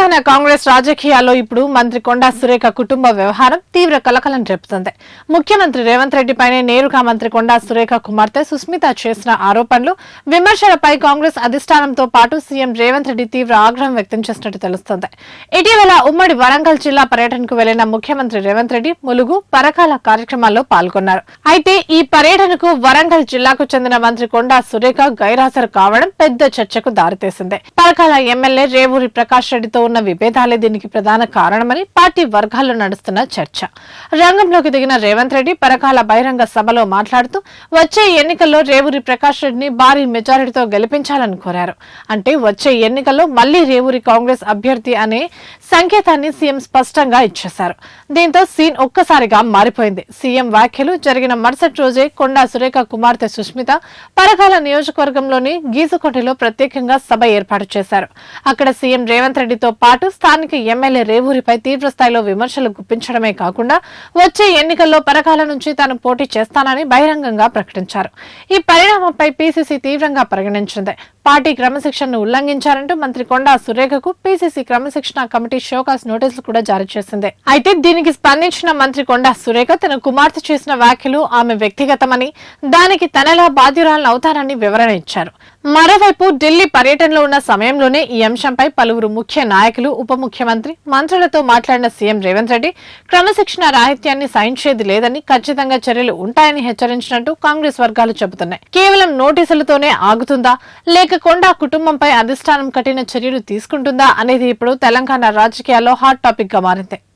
తెలంగాణ కాంగ్రెస్ రాజకీయాల్లో ఇప్పుడు మంత్రి కొండా సురేఖ కుటుంబ వ్యవహారం తీవ్ర కలకలం రేపుతుంది. ముఖ్యమంత్రి రేవంత్ రెడ్డిపైనే నేరుగా మంత్రి కొండా సురేఖ కుమార్తె సుస్మిత చేసిన ఆరోపణలు, విమర్శలపై కాంగ్రెస్ అధిష్టానంతో పాటు సీఎం రేవంత్ రెడ్డి తీవ్ర ఆగ్రహం వ్యక్తం చేసినట్టు తెలుస్తోంది. ఇటీవల ఉమ్మడి వరంగల్ జిల్లా పర్యటనకు వెళ్లిన ముఖ్యమంత్రి రేవంత్ రెడ్డి ములుగు, పరకాల కార్యక్రమాల్లో పాల్గొన్నారు. అయితే ఈ పర్యటనకు వరంగల్ జిల్లాకు చెందిన మంత్రి కొండా సురేఖ గైరాజరు కావడం పెద్ద చర్చకు దారితీసింది. పరకాల ఎమ్మెల్యే రేవూరి ప్రకాష్ రెడ్డితో ఉన్న విభేదాలే దీనికి ప్రధాన కారణమని పార్టీ వర్గాల్లో నడుస్తున్న చర్చ. రంగంలోకి దిగిన రేవంత్ రెడ్డి పరకాల బహిరంగ సభలో మాట్లాడుతూ వచ్చే ఎన్నికల్లో రేవూరి ప్రకాష్ రెడ్డిని భారీ మెజారిటీతో గెలిపించాలని కోరారు. అంటే వచ్చే ఎన్నికల్లో మళ్లీ రేవూరి కాంగ్రెస్ అభ్యర్థి అనే సంకేతాన్ని సీఎం స్పష్టంగా ఇచ్చేశారు. దీంతో సీన్ ఒక్కసారిగా మారిపోయింది. సీఎం వ్యాఖ్యలు జరిగిన మరుసటి రోజే కొండా సురేఖ కుమార్తె సుస్మిత పరకాల నియోజకవర్గంలోని గీసుకోటలో ప్రత్యేకంగా సభ ఏర్పాటు చేశారు. అక్కడ సీఎం రేవంత్ రెడ్డితో పాటు స్థానిక ఎమ్మెల్యే రేవూరిపై తీవ్రస్థాయిలో విమర్శలు గుప్పించడమే కాకుండా వచ్చే ఎన్నికల్లో పరకాల నుంచి తాను పోటీ చేస్తానని బహిరంగంగా ప్రకటించారు. ఈ పరిణామంపై పీసీసీ తీవ్రంగా పరిగణించింది. పార్టీ క్రమశిక్షణను ఉల్లంఘించారంటూ మంత్రి కొండా సురేఖకు పీసీసీ క్రమశిక్షణ కమిటీ షోకాస్ నోటీసులు కూడా జారీ చేసింది. అయితే దీనికి స్పందించిన మంత్రి కొండా సురేఖ తన కుమార్తె చేసిన వ్యాఖ్యలు ఆమె వ్యక్తిగతమని, దానికి తనలా బాధ్యురాలను అవుతారని వివరణ ఇచ్చారు. మరోవైపు ఢిల్లీ పర్యటనలో ఉన్న సమయంలోనే ఈ అంశంపై పలువురు ముఖ్య నాయకులు, ఉప ముఖ్యమంత్రి, మంత్రులతో మాట్లాడిన సీఎం రేవంత్ రెడ్డి క్రమశిక్షణ రాహిత్యాన్ని సహించేది లేదని, ఖచ్చితంగా చర్యలు ఉంటాయని హెచ్చరించినట్టు కాంగ్రెస్ వర్గాలు చెబుతున్నాయి. కేవలం నోటీసులతోనే ఆగుతుందా, లేక కొండా కుటుంబంపై అధిష్టానం కఠిన చర్యలు తీసుకుంటుందా అనేది ఇప్పుడు తెలంగాణ రాజకీయాల్లో హాట్ టాపిక్ గా మారింది.